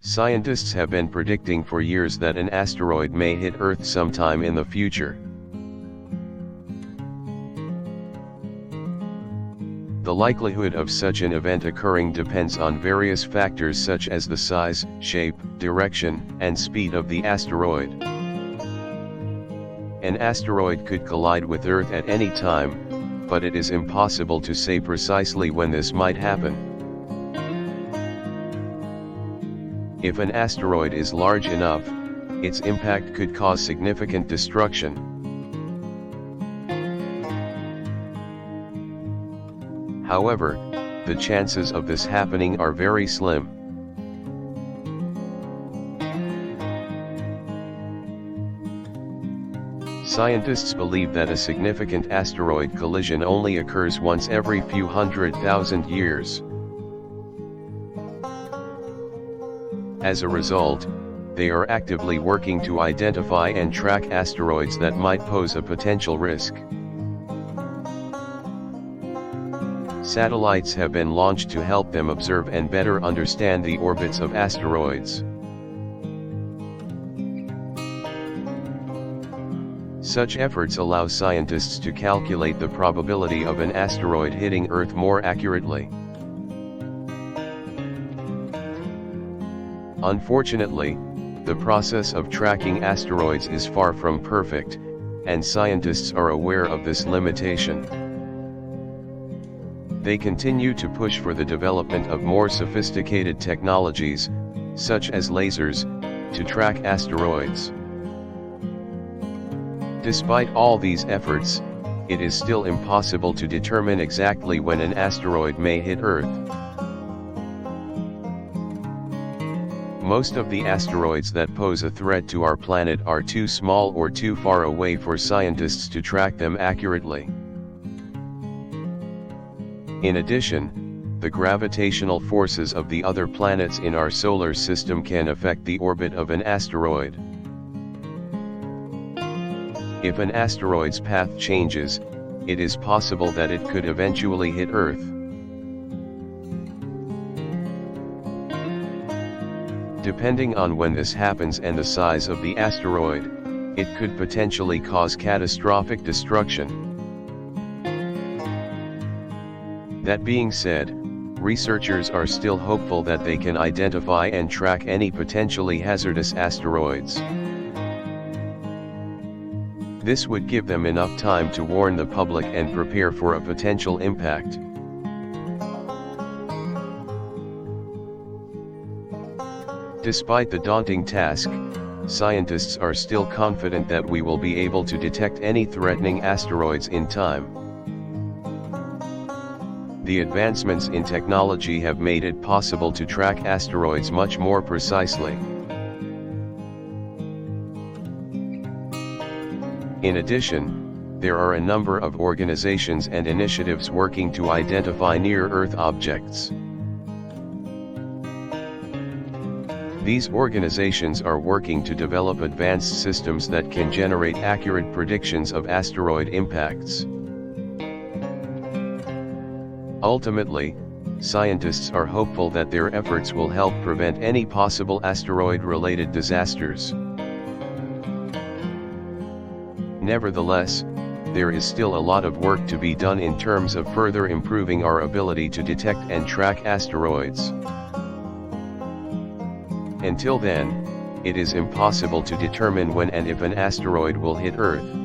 Scientists have been predicting for years that an asteroid may hit Earth sometime in the future. The likelihood of such an event occurring depends on various factors such as the size, shape, direction, and speed of the asteroid. An asteroid could collide with Earth at any time, but it is impossible to say precisely when this might happen. If an asteroid is large enough, its impact could cause significant destruction. However, the chances of this happening are very slim. Scientists believe that a significant asteroid collision only occurs once every few 100,000 years. As a result, they are actively working to identify and track asteroids that might pose a potential risk. Satellites have been launched to help them observe and better understand the orbits of asteroids. Such efforts allow scientists to calculate the probability of an asteroid hitting Earth more accurately. Unfortunately, the process of tracking asteroids is far from perfect, and scientists are aware of this limitation. They continue to push for the development of more sophisticated technologies, such as lasers, to track asteroids. Despite all these efforts, it is still impossible to determine exactly when an asteroid may hit Earth. Most of the asteroids that pose a threat to our planet are too small or too far away for scientists to track them accurately. In addition, the gravitational forces of the other planets in our solar system can affect the orbit of an asteroid. If an asteroid's path changes, it is possible that it could eventually hit Earth. Depending on when this happens and the size of the asteroid, it could potentially cause catastrophic destruction. That being said, researchers are still hopeful that they can identify and track any potentially hazardous asteroids. This would give them enough time to warn the public and prepare for a potential impact. Despite the daunting task, scientists are still confident that we will be able to detect any threatening asteroids in time. The advancements in technology have made it possible to track asteroids much more precisely. In addition, there are a number of organizations and initiatives working to identify near-Earth objects. These organizations are working to develop advanced systems that can generate accurate predictions of asteroid impacts. Ultimately, scientists are hopeful that their efforts will help prevent any possible asteroid-related disasters. Nevertheless, there is still a lot of work to be done in terms of further improving our ability to detect and track asteroids. Until then, it is impossible to determine when and if an asteroid will hit Earth.